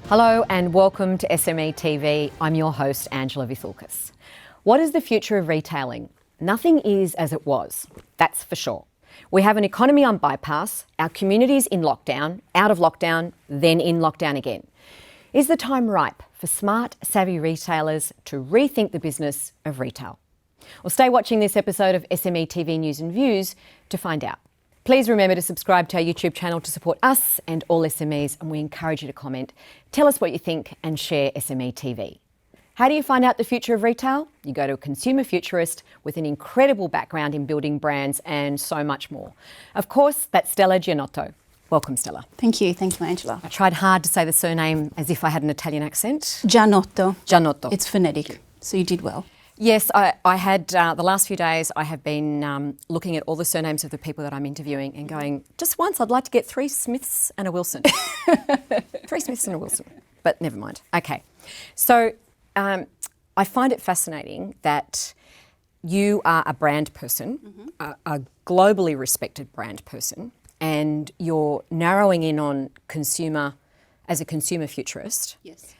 Hello and welcome to SME TV. I'm your host, Angela Vithulkis. What is the future of retailing? Nothing is as it was, that's for sure. We have an economy on bypass, our communities in lockdown, out of lockdown, then in lockdown again. Is the time ripe for smart, savvy retailers to rethink the business of retail? Well, stay watching this episode of SME TV News and Views to find out. Please remember to subscribe to our YouTube channel to support us and all SMEs, and we encourage you to comment. Tell us what you think and share SME TV. How do you find out the future of retail? You go to a Consumer Futurist with an incredible background in building brands and so much more. Of course, that's Stella Gianotto. Welcome, Stella. Thank you, Angela. I tried hard to say the surname as if I had an Italian accent. Gianotto. Gianotto. It's phonetic, so you did well. Yes, I had the last few days I have been looking at all the surnames of the people that I'm interviewing and going, just once I'd like to get 3 Smiths and a Wilson. 3 Smiths and a Wilson, but never mind. Okay, so I find it fascinating that you are a brand person, a globally respected brand person, and you're narrowing in on consumer as a consumer futurist. Yes.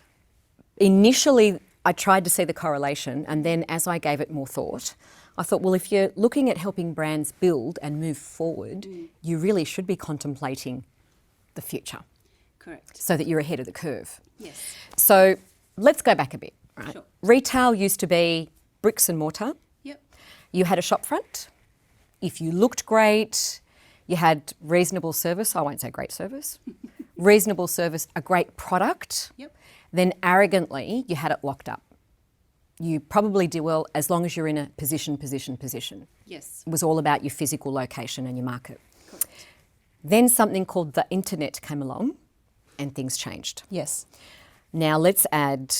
Initially, I tried to see the correlation, and then as I gave it more thought, I thought, well, if you're looking at helping brands build and move forward, you really should be contemplating the future. Correct. So that you're ahead of the curve. Yes. So let's go back a bit, right? Sure. Retail used to be bricks and mortar. Yep. You had a shop front. If you looked great, you had reasonable service. I won't say great service. Reasonable service, a great product. Yep. Then arrogantly, you had it locked up. You probably did well as long as you're in a position. Yes. It was all about your physical location and your market. Correct. Then something called the internet came along and things changed. Yes. Now let's add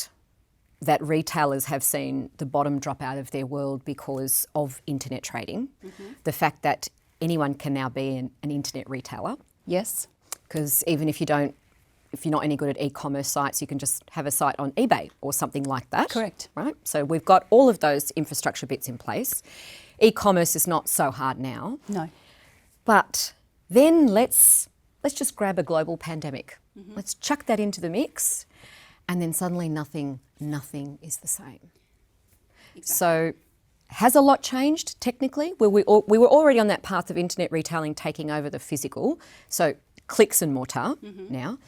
that retailers have seen the bottom drop out of their world because of internet trading. The fact that anyone can now be an internet retailer. Yes. Because even if you're not any good at e-commerce sites, you can just have a site on eBay or something like that. Correct. Right? So we've got all of those infrastructure bits in place. E-commerce is not so hard now. No. But then let's just grab a global pandemic. Let's chuck that into the mix, and then suddenly nothing is the same. Exactly. So has a lot changed technically? We were already on that path of internet retailing taking over the physical, so clicks and mortar now.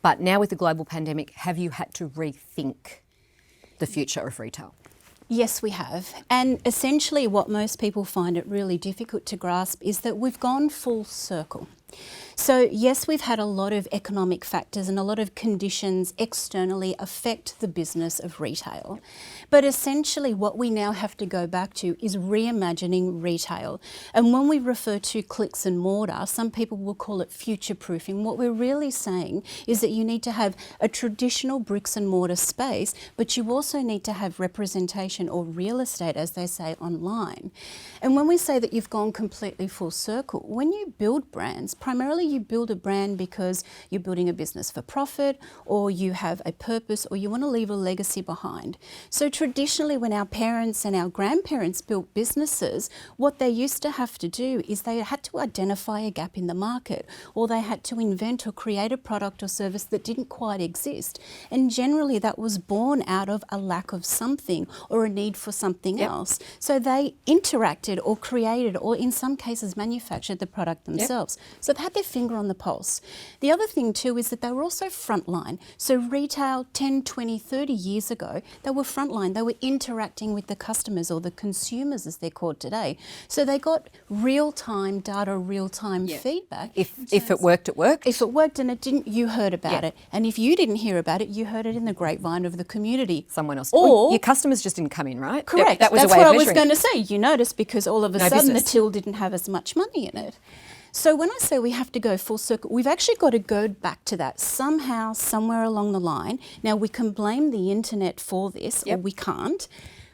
But now with the global pandemic, have you had to rethink the future of retail? Yes, we have. And essentially what most people find it really difficult to grasp is that we've gone full circle. So yes, we've had a lot of economic factors and a lot of conditions externally affect the business of retail. But essentially what we now have to go back to is reimagining retail. And when we refer to clicks and mortar, some people will call it future-proofing. What we're really saying is that you need to have a traditional bricks and mortar space, but you also need to have representation or real estate, as they say, online. And when we say that you've gone completely full circle, when you build brands, primarily you build a brand because you're building a business for profit, or you have a purpose, or you want to leave a legacy behind. So traditionally, when our parents and our grandparents built businesses, what they used to have to do is they had to identify a gap in the market, or they had to invent or create a product or service that didn't quite exist. And generally that was born out of a lack of something or a need for something else. So they interacted or created, or in some cases manufactured the product themselves. So they had their finger on the pulse. The other thing too is that they were also frontline. So retail 10, 20, 30 years ago, they were frontline. They were interacting with the customers, or the consumers as they're called today. So they got real-time data, real-time feedback. If it worked, it worked. If it worked and it didn't, you heard about it. And if you didn't hear about it, you heard it in the grapevine of the community. Someone else. Or your customers just didn't come in, right? Correct. That was That's a way what of I was measuring going to say. You noticed because all of a sudden the till didn't have as much money in it. So when I say we have to go full circle, we've actually got to go back to that somehow, somewhere along the line. Now, we can blame the internet for this, or we can't.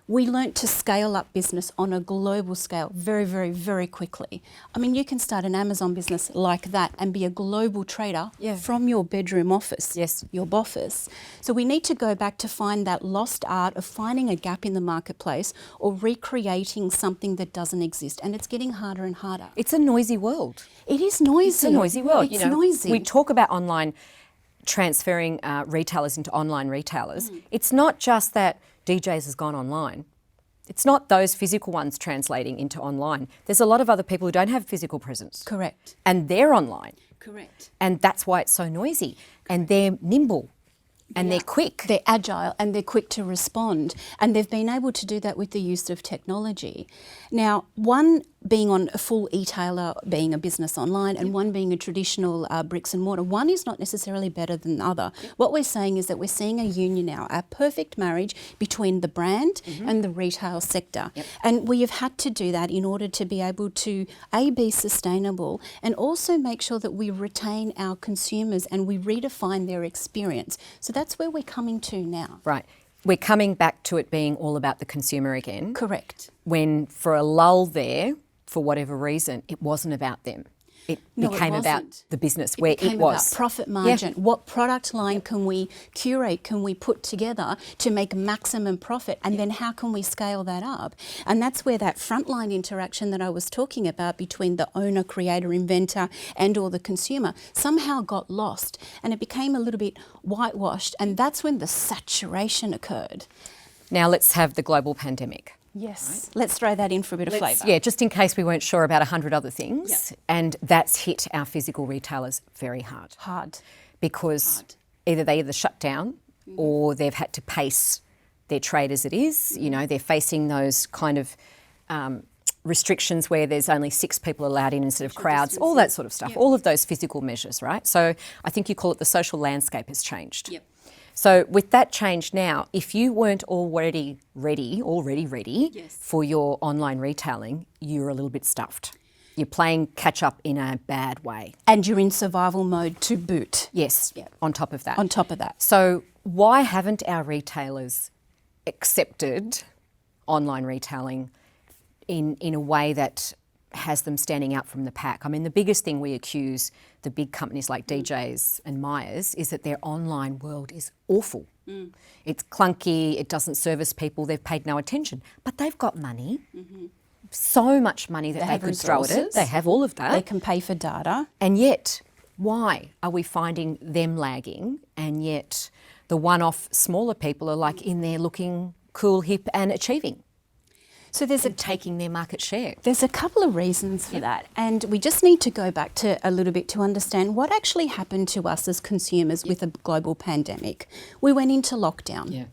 We learnt to scale up business on a global scale very, very, very quickly. I mean, you can start an Amazon business like that and be a global trader from your bedroom office, your office. So we need to go back to find that lost art of finding a gap in the marketplace or recreating something that doesn't exist. And it's getting harder and harder. It's a noisy world. It is noisy. It's a noisy world. It's noisy. We talk about online transferring retailers into online retailers, it's not just that DJs has gone online. It's not those physical ones translating into online. There's a lot of other people who don't have physical presence. Correct. And they're online. Correct. And that's why it's so noisy. And they're nimble. And they're quick. They're agile and they're quick to respond. And they've been able to do that with the use of technology. Now, one being on a full e-tailer, being a business online, and one being a traditional bricks and mortar, one is not necessarily better than the other. What we're saying is that we're seeing a union now, a perfect marriage between the brand and the retail sector. And we have had to do that in order to be able to, A, be sustainable and also make sure that we retain our consumers and we redefine their experience. So that's where we're coming to now. Right. We're coming back to it being all about the consumer again. Correct. When for a lull there, for whatever reason, it wasn't about them. It became about the business where it was. About profit margin. What product line can we curate, can we put together to make maximum profit, and then how can we scale that up? And that's where that frontline interaction that I was talking about between the owner, creator, inventor and or the consumer somehow got lost and it became a little bit whitewashed, and that's when the saturation occurred. Now let's have the global pandemic. Yes. Right. Let's throw that in for a bit of flavour. Yeah, just in case we weren't sure about 100 other things. And that's hit our physical retailers very hard. Because either they shut down or they've had to pace their trade as it is. You know, they're facing those kind of restrictions where there's only 6 people allowed in instead of crowds, all that sort of stuff, all of those physical measures, right? So I think you call it the social landscape has changed. So with that change now, if you weren't already ready for your online retailing, you're a little bit stuffed. You're playing catch up in a bad way. And you're in survival mode to boot. Yes, on top of that. On top of that. So why haven't our retailers accepted online retailing in a way that has them standing out from the pack? I mean, the biggest thing we accuse the big companies like DJs and Myers is that their online world is awful. It's clunky, it doesn't service people, they've paid no attention. But they've got money, so much money that they could throw at it. They have all of that. They can pay for data. And yet, why are we finding them lagging, and yet the one-off smaller people are like in there looking cool, hip and achieving? So taking their market share. There's a couple of reasons for that, and we just need to go back to a little bit to understand what actually happened to us as consumers with a global pandemic. We went into lockdown.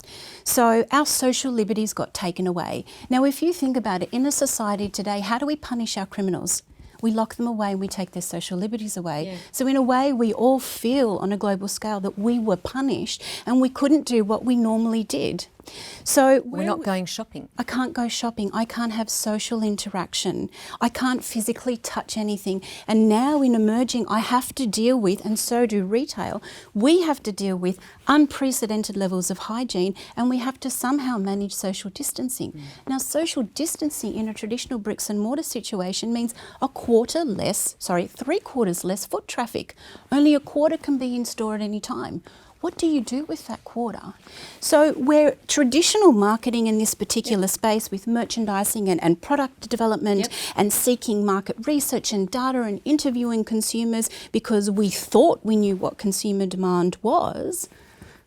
So our social liberties got taken away. Now, if you think about it, in a society today, how do we punish our criminals? We lock them away and we take their social liberties away. So in a way, we all feel on a global scale that we were punished and we couldn't do what we normally did. So we're not going shopping. I can't go shopping. I can't have social interaction. I can't physically touch anything. And now in emerging, I have to deal with, and so do retail, we have to deal with unprecedented levels of hygiene, and we have to somehow manage social distancing. Now, social distancing in a traditional bricks and mortar situation means 3/4 less foot traffic. Only a quarter can be in store at any time. What do you do with that quarter? So where traditional marketing in this particular space with merchandising and product development and seeking market research and data and interviewing consumers because we thought we knew what consumer demand was,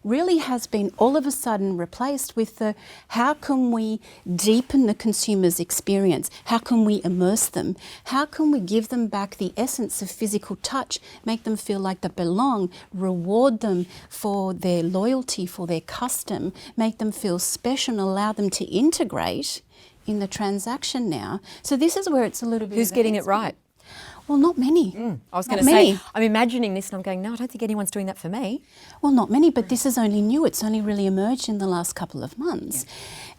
really has been all of a sudden replaced with the how can we deepen the consumer's experience? How can we immerse them? How can we give them back the essence of physical touch, make them feel like they belong, reward them for their loyalty, for their custom, make them feel special and allow them to integrate in the transaction now? So this is where it's a little bit... Who's getting it right? Well, not many. I was going to say, I'm imagining this and I'm going, no, I don't think anyone's doing that for me. Well, not many, but this is only new. It's only really emerged in the last couple of months.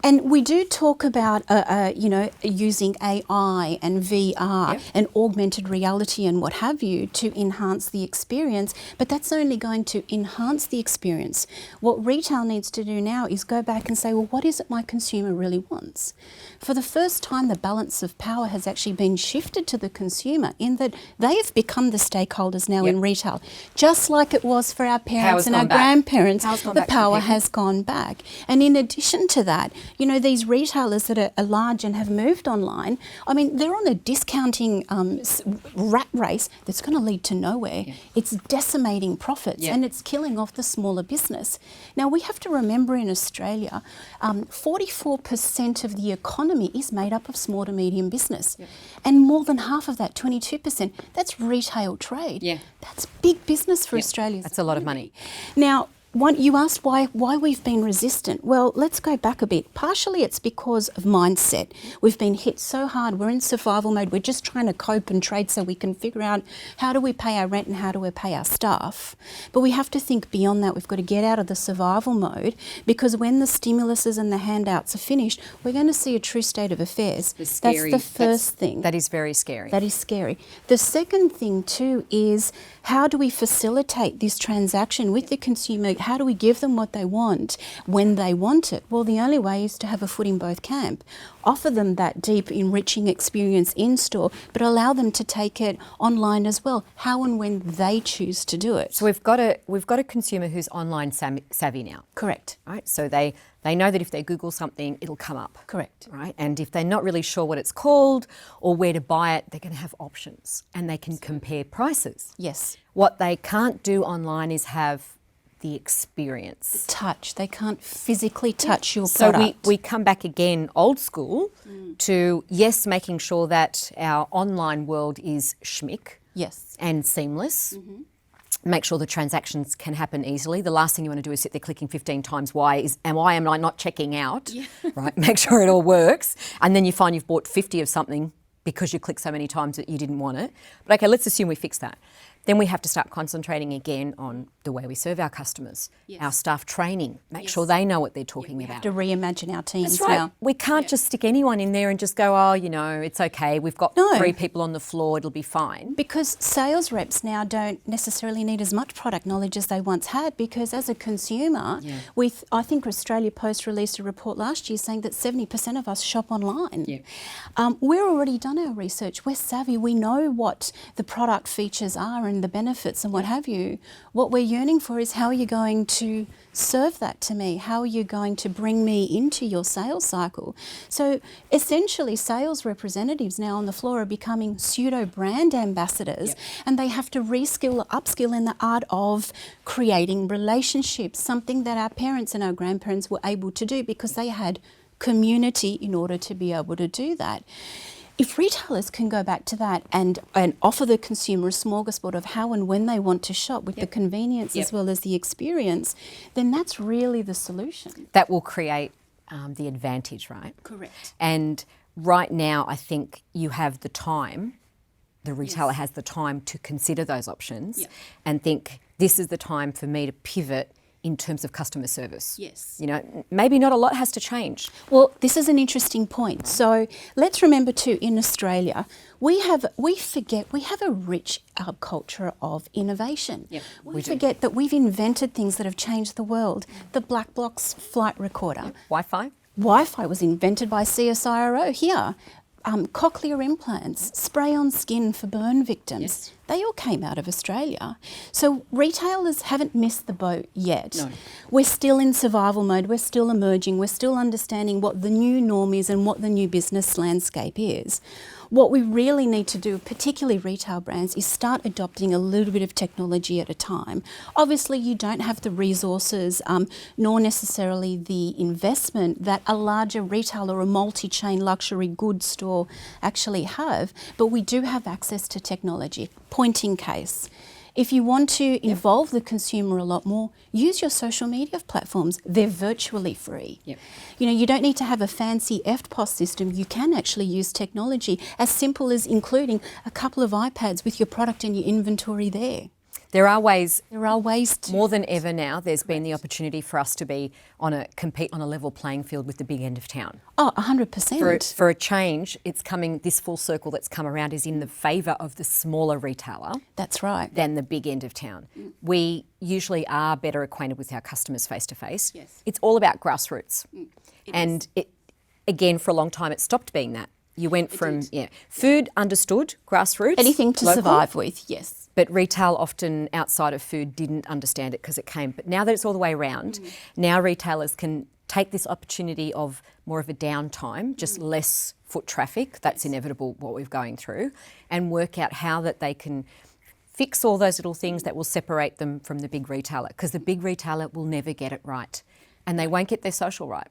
And we do talk about, using AI and VR and augmented reality and what have you to enhance the experience, but that's only going to enhance the experience. What retail needs to do now is go back and say, well, what is it my consumer really wants? For the first time, the balance of power has actually been shifted to the consumer in understand that they have become the stakeholders now in retail, just like it was for our parents and our grandparents. The power has gone back. And in addition to that, you know, these retailers that are large and have moved online, I mean, they're on a discounting rat race that's going to lead to nowhere. It's decimating profits and it's killing off the smaller business. Now, we have to remember in Australia, 44% of the economy is made up of small to medium business. And more than half of that, 22%, that's retail trade. That's big business for Australia. That's a lot of money. Now, you asked why we've been resistant. Well, let's go back a bit. Partially it's because of mindset. We've been hit so hard. We're in survival mode. We're just trying to cope and trade so we can figure out how do we pay our rent and how do we pay our staff. But we have to think beyond that. We've got to get out of the survival mode, because when the stimuluses and the handouts are finished, we're going to see a true state of affairs. That's the first thing. That is very scary. That is scary. The second thing too is, how do we facilitate this transaction with the consumer? How do we give them what they want when they want it? Well, the only way is to have a foot in both camp. Offer them that deep, enriching experience in store, but allow them to take it online as well, how and when they choose to do it. So we've got a consumer who's online savvy now. Correct. Right? So they know that if they Google something, it'll come up. Correct. Right? And if they're not really sure what it's called or where to buy it, they're going to have options and they can compare prices. Yes. What they can't do online is have the experience. Touch. They can't physically touch your product. So we come back again old school to, yes, making sure that our online world is schmick and seamless. Make sure the transactions can happen easily. The last thing you want to do is sit there clicking 15 times why am I not checking out, right? Make sure it all works. And then you find you've bought 50 of something because you clicked so many times that you didn't want it. But okay, let's assume we fix that. Then we have to start concentrating again on the way we serve our customers, our staff training, make sure they know what they're talking about. We have to reimagine our teams That's right. now. We can't just stick anyone in there and just go, oh, you know, it's okay. We've got 3 people on the floor. It'll be fine. Because sales reps now don't necessarily need as much product knowledge as they once had, because as a consumer, I think Australia Post released a report last year saying that 70% of us shop online. We're already done our research. We're savvy. We know what the product features are and the benefits and what have you. What we're yearning for is, how are you going to serve that to me? How are you going to bring me into your sales cycle? So essentially, sales representatives now on the floor are becoming pseudo brand ambassadors, and they have to upskill in the art of creating relationships, something that our parents and our grandparents were able to do because they had community in order to be able to do that. If retailers can go back to that and offer the consumer a smorgasbord of how and when they want to shop with the convenience as well as the experience, then that's really the solution. That will create the advantage, right? Correct. And right now, I think you have the time, the retailer has the time to consider those options and think, this is the time for me to pivot in terms of customer service. Yes. You know, maybe not a lot has to change. Well, this is an interesting point. So let's remember too, in Australia, we have a rich culture of innovation. We forget that we've invented things that have changed the world. The Black Box flight recorder. Wi-Fi? Wi-Fi was invented by CSIRO here. Cochlear implants, spray-on skin for burn victims. They all came out of Australia. So retailers haven't missed the boat yet. No. We're still in survival mode. We're still emerging. We're still understanding what the new norm is and what the new business landscape is. What we really need to do, particularly retail brands, is start adopting a little bit of technology at a time. Obviously, you don't have the resources nor necessarily the investment that a larger retailer or a multi-chain luxury goods store actually have, but we do have access to technology. Point in case. If you want to involve the consumer a lot more, use your social media platforms. They're virtually free. You know, you don't need to have a fancy FPOS system. You can actually use technology as simple as including a couple of iPads with your product and your inventory there. There are ways to. More than ever now, there's been the opportunity for us to be compete on a level playing field with the big end of town. Oh, 100%. For a change, it's coming, this full circle that's come around is in the favour of the smaller retailer. That's right. Than the big end of town. We usually are better acquainted with our customers face to face. It's all about grassroots. It again, for a long time, it stopped being that. You went from food understood, grassroots, Anything to local, survive with, yes. but retail often outside of food didn't understand it because it came. But now that it's all the way around, now retailers can take this opportunity of more of a downtime, just less foot traffic, that's inevitable what we're going through, and work out how that they can fix all those little things that will separate them from the big retailer, because the big retailer will never get it right and they won't get their social right.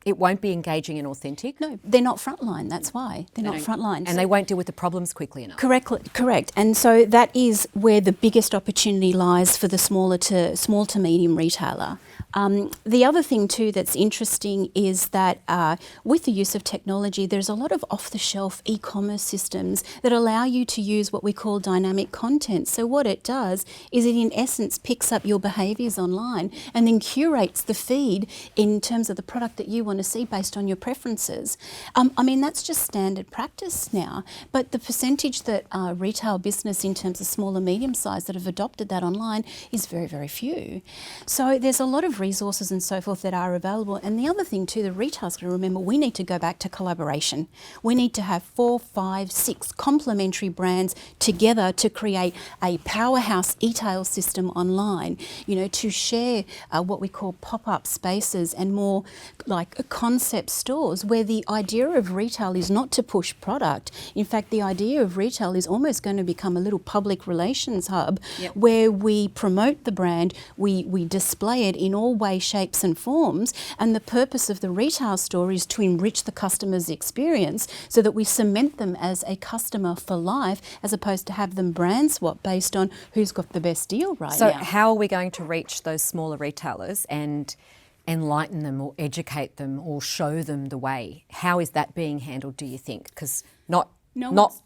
It won't be engaging and authentic. No, they're not frontline, that's why. They're not frontline. And they won't deal with the problems quickly enough. Correct. And so that is where the biggest opportunity lies for the small to medium retailer. The other thing too that's interesting is that with the use of technology, there's a lot of off-the-shelf e-commerce systems that allow you to use what we call dynamic content. So what it does is it in essence picks up your behaviours online and then curates the feed in terms of the product that you want to see based on your preferences. I mean, that's just standard practice now, but the percentage that retail business in terms of small and medium size that have adopted that online is very, very few. So there's a lot of resources and so forth that are available. And the other thing too, the retailers got to remember, we need to go back to collaboration. We need to have 4, 5, 6 complementary brands together to create a powerhouse e-tail system online, you know, to share what we call pop-up spaces and more like concept stores where the idea of retail is not to push product. In fact, the idea of retail is almost going to become a little public relations hub where we promote the brand, we display it in all ways, shapes and forms, and the purpose of the retail store is to enrich the customer's experience so that we cement them as a customer for life as opposed to have them brand swap based on who's got the best deal right now. So how are we going to reach those smaller retailers and enlighten them or educate them or show them the way? How is that being handled, do you think? Because not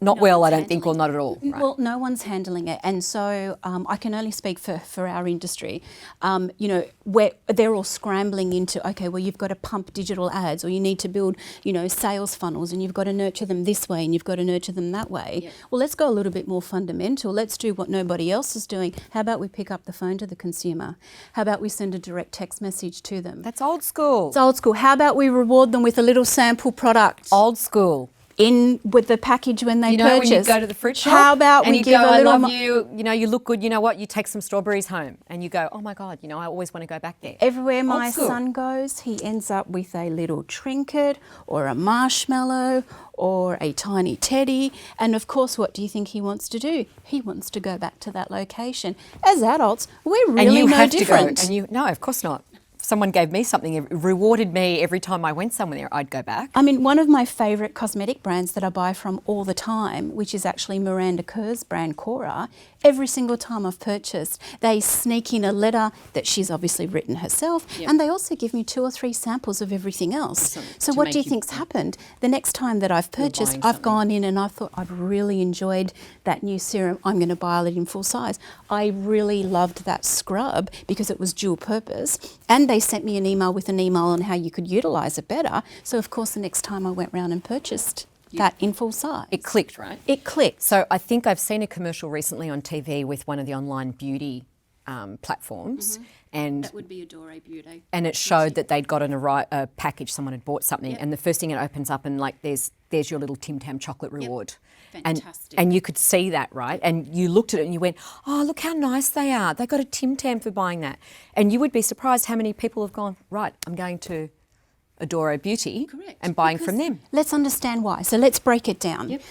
well, I don't think, or not at all. Right? Well, no one's handling it. And so I can only speak for our industry. You know, where they're all scrambling into, okay, well, you've got to pump digital ads or you need to build, you know, sales funnels and you've got to nurture them this way and you've got to nurture them that way. Yep. Well, let's go a little bit more fundamental. Let's do what nobody else is doing. How about we pick up the phone to the consumer? How about we send a direct text message to them? That's old school. It's old school. How about we reward them with a little sample product? Old school. In with the package when they purchase. When you go to the fruit shop, how about we give a little? I love you. You know, you look good. You know what? You take some strawberries home, and you go, oh my God. You know, I always want to go back there. Everywhere my son goes, he ends up with a little trinket or a marshmallow or a tiny teddy. And of course, what do you think he wants to do? He wants to go back to that location. As adults, we're really no different. No, of course not. Someone gave me something, rewarded me every time I went somewhere, I'd go back. I mean, one of my favourite cosmetic brands that I buy from all the time, which is actually Miranda Kerr's brand Cora, every single time I've purchased, they sneak in a letter that she's obviously written herself, and they also give me 2 or 3 samples of everything else. So what do you think's happened? The next time that I've purchased, I've gone in and I thought I've really enjoyed that new serum. I'm going to buy it in full size. I really loved that scrub because it was dual purpose, and they sent me an email with an email on how you could utilise it better. So of course the next time I went round and purchased that in full size. It clicked, right? It clicked. So I think I've seen a commercial recently on TV with one of the online beauty platforms. And that would be Adore Beauty. And it showed that they'd got a package, someone had bought something, and the first thing it opens up and like there's your little Tim Tam chocolate reward. Fantastic. And you could see that, right? And you looked at it and you went, oh, look how nice they are. They got a Tim Tam for buying that. And you would be surprised how many people have gone, right, I'm going to Adore Beauty and buying from them. Let's understand why. So let's break it down. Yep.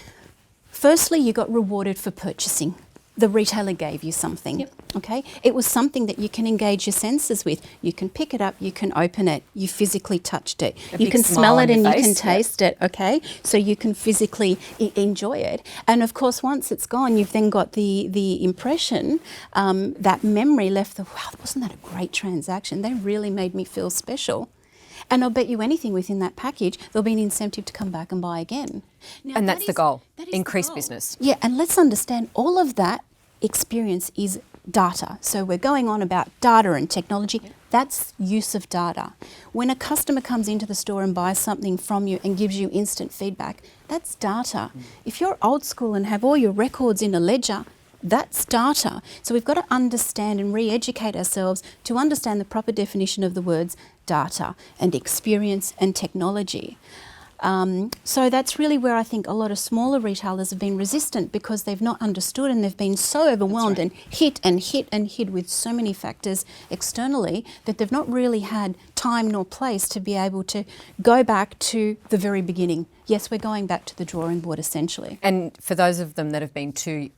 Firstly, you got rewarded for purchasing. The retailer gave you something, okay? It was something that you can engage your senses with. You can pick it up, you can open it, you physically touched it. You can smell it and you can taste it, okay? So you can physically enjoy it. And of course, once it's gone, you've then got the impression, that memory left, wow, wasn't that a great transaction? They really made me feel special. And I'll bet you anything within that package, there'll be an incentive to come back and buy again. Now, and that's the goal, increase business. Yeah, and let's understand all of that experience is data. So we're going on about data and technology. That's use of data. When a customer comes into the store and buys something from you and gives you instant feedback, that's data. If you're old school and have all your records in a ledger, that's data. So we've got to understand and re-educate ourselves to understand the proper definition of the words data and experience and technology. So that's really where I think a lot of smaller retailers have been resistant, because they've not understood and they've been so overwhelmed and hit with so many factors externally that they've not really had time nor place to be able to go back to the very beginning. Yes, we're going back to the drawing board essentially. And for those of them that have been too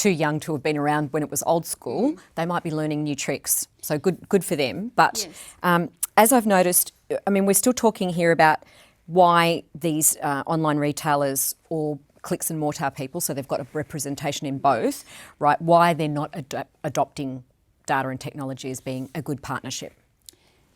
young to have been around when it was old school, they might be learning new tricks. So good for them. But as I've noticed, I mean, we're still talking here about why these online retailers or clicks and mortar people, so they've got a representation in both, right? Why they're not adopting data and technology as being a good partnership.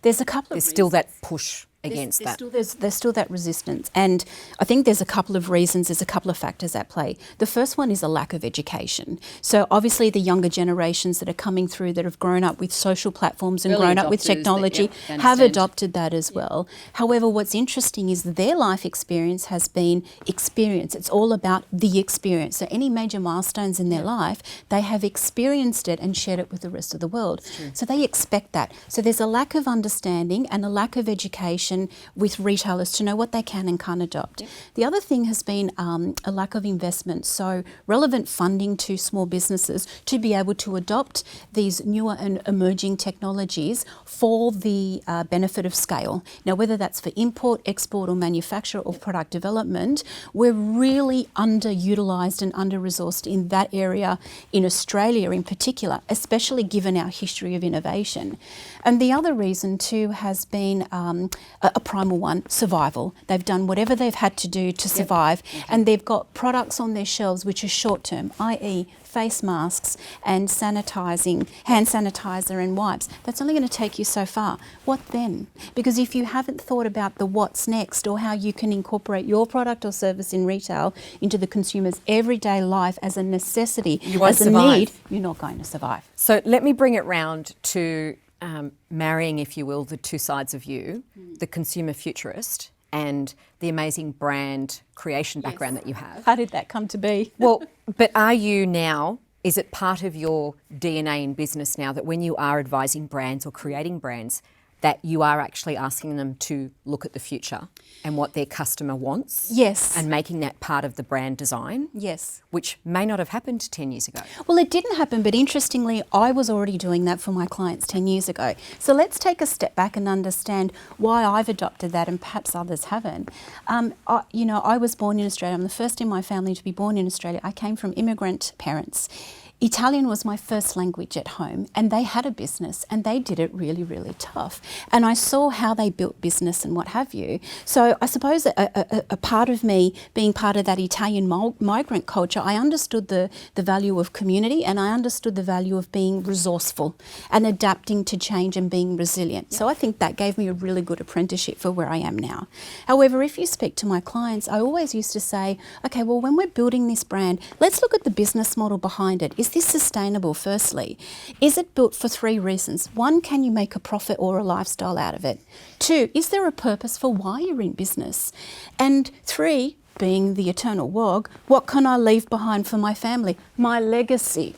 There's a couple of There's still that push against that. There's still that resistance, and I think there's a couple of reasons, there's a couple of factors at play. The first one is a lack of education. So obviously the younger generations that are coming through that have grown up with social platforms and Early grown up with adopters that, technology yeah, have understand. adopted that as well. However, what's interesting is their life experience has been experience. It's all about the experience. So any major milestones in their life, they have experienced it and shared it with the rest of the world. So they expect that. So there's a lack of understanding and a lack of education with retailers to know what they can and can't adopt. The other thing has been a lack of investment, so relevant funding to small businesses to be able to adopt these newer and emerging technologies for the benefit of scale. Now, whether that's for import, export or manufacture or product development, we're really underutilised and under-resourced in that area in Australia in particular, especially given our history of innovation. And the other reason too has been a primal one, survival. They've done whatever they've had to do to survive, and they've got products on their shelves which are short-term, i.e. face masks and sanitizing, hand sanitizer and wipes. That's only going to take you so far. What then? Because if you haven't thought about the what's next or how you can incorporate your product or service in retail into the consumer's everyday life as a necessity, as a need, you're not going to survive. So let me bring it round to marrying, if you will, the two sides of you, the consumer futurist and the amazing brand creation background that you have. How did that come to be? Well, but are you now, is it part of your DNA in business now that when you are advising brands or creating brands, that you are actually asking them to look at the future and what their customer wants? Yes. And making that part of the brand design? Yes. Which may not have happened 10 years ago. Well, it didn't happen, but interestingly, I was already doing that for my clients 10 years ago. So let's take a step back and understand why I've adopted that and perhaps others haven't. I was born in Australia. I'm the first in my family to be born in Australia. I came from immigrant parents. Italian was my first language at home, and they had a business and they did it really, really tough. And I saw how they built business and what have you. So I suppose a part of me being part of that Italian migrant culture, I understood the value of community, and I understood the value of being resourceful and adapting to change and being resilient. So I think that gave me a really good apprenticeship for where I am now. However, if you speak to my clients, I always used to say, okay, well, when we're building this brand, let's look at the business model behind it. Is this sustainable, firstly? Is it built for three reasons? One, can you make a profit or a lifestyle out of it? Two, is there a purpose for why you're in business? And three, being the eternal WOG, what can I leave behind for my family? My legacy.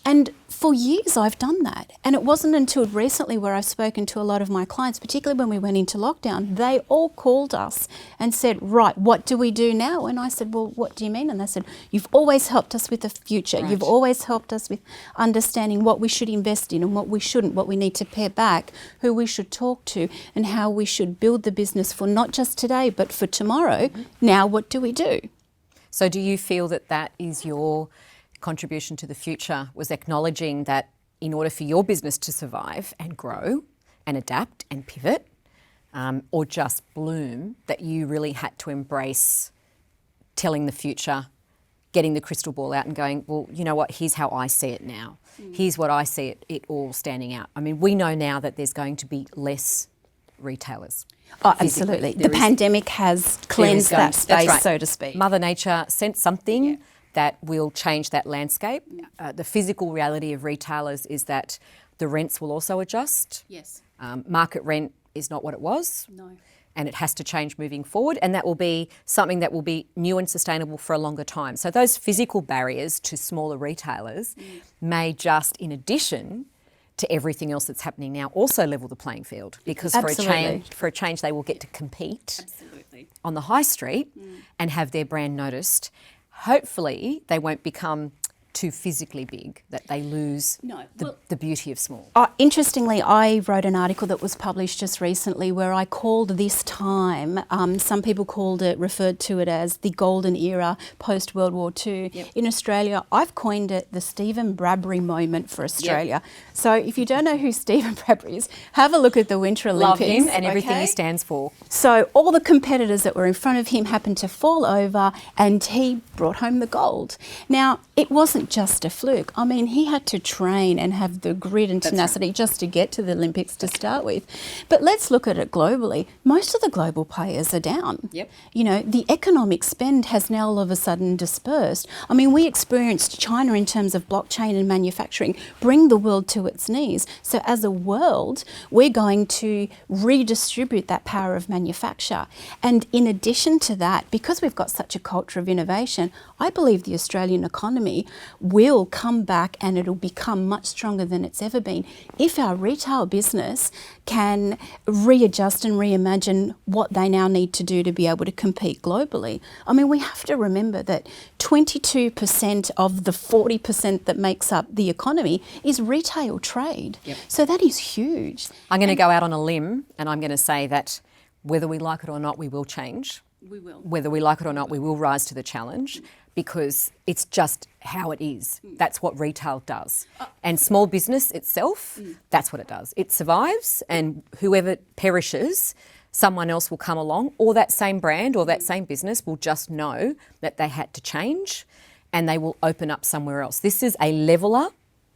And for years I've done that. And it wasn't until recently where I've spoken to a lot of my clients, particularly when we went into lockdown, they all called us and said, right, what do we do now? And I said, well, what do you mean? And they said, you've always helped us with the future. Right. You've always helped us with understanding what we should invest in and what we shouldn't, what we need to pare back, who we should talk to, and how we should build the business for not just today, but for tomorrow. Mm-hmm. Now, what do we do? So do you feel that that is your contribution to the future, was acknowledging that in order for your business to survive and grow and adapt and pivot, or just bloom, that you really had to embrace telling the future, getting the crystal ball out and going, well, you know what, here's how I see it now. Here's what I see it all standing out. I mean, we know now that there's going to be less retailers. Oh, absolutely. The pandemic has cleansed that space, so to speak. Mother Nature sent something that will change that landscape. The physical reality of retailers is that the rents will also adjust. Yes. Market rent is not what it was. No. And it has to change moving forward, and that will be something that will be new and sustainable for a longer time. So those physical barriers to smaller retailers may just, in addition to everything else that's happening now, also level the playing field, because for a change they will get to compete on the high street and have their brand noticed, hopefully they won't become too physically big that they lose the beauty of small. Interestingly, I wrote an article that was published just recently where I called this time, some people referred to it as the golden era post-World War II. Yep. In Australia, I've coined it the Steven Bradbury moment for Australia. Yep. So if you don't know who Steven Bradbury is, have a look at the Winter Olympics. Love him and everything he stands for. So all the competitors that were in front of him happened to fall over and he brought home the gold. Now, it wasn't just a fluke. I mean, he had to train and have the grit and tenacity just to get to the Olympics to start with. But let's look at it globally. Most of the global players are down. Yep. You know, the economic spend has now all of a sudden dispersed. I mean, we experienced China in terms of blockchain and manufacturing bring the world to its knees. So as a world, we're going to redistribute that power of manufacture. And in addition to that, because we've got such a culture of innovation, I believe the Australian economy will come back and it'll become much stronger than it's ever been if our retail business can readjust and reimagine what they now need to do to be able to compete globally. I mean, we have to remember that 22% of the 40% that makes up the economy is retail trade. Yep. So that is huge. I'm going to go out on a limb and I'm going to say that whether we like it or not, we will change. We will. Whether we like it or not, we will rise to the challenge because it's just how it is. That's what retail does. And small business itself, that's what it does. It survives and whoever perishes, someone else will come along or that same brand or that same business will just know that they had to change and they will open up somewhere else. This is a leveller.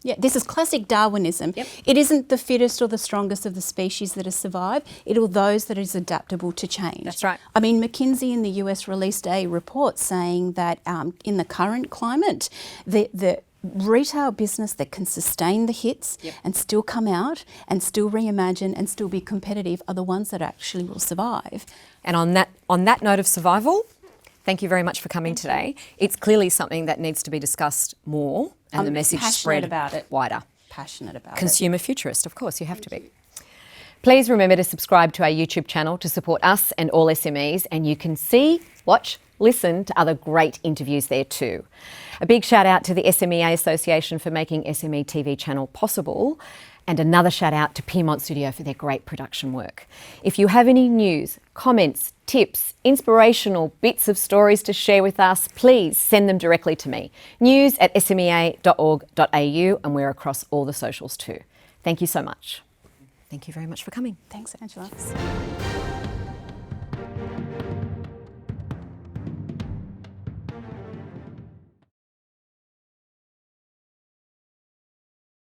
Yeah, this is classic Darwinism. Yep. It isn't the fittest or the strongest of the species that has survived. It are those that is adaptable to change. That's right. I mean, McKinsey in the US released a report saying that in the current climate, the retail business that can sustain the hits and still come out and still reimagine and still be competitive are the ones that actually will survive. And on that note of survival, thank you very much for coming today. It's clearly something that needs to be discussed more and the message spread about it. wider. Passionate about Consumer Futurist, of course, you have to be. Please remember to subscribe to our YouTube channel to support us and all SMEs, and you can see, watch, listen to other great interviews there too. A big shout out to the SMEA Association for making SME TV channel possible, and another shout out to Piedmont Studio for their great production work. If you have any news, comments, tips, inspirational bits of stories to share with us, please send them directly to me. news@smea.org.au, and we're across all the socials too. Thank you so much. Thank you very much for coming. Thanks, Angela.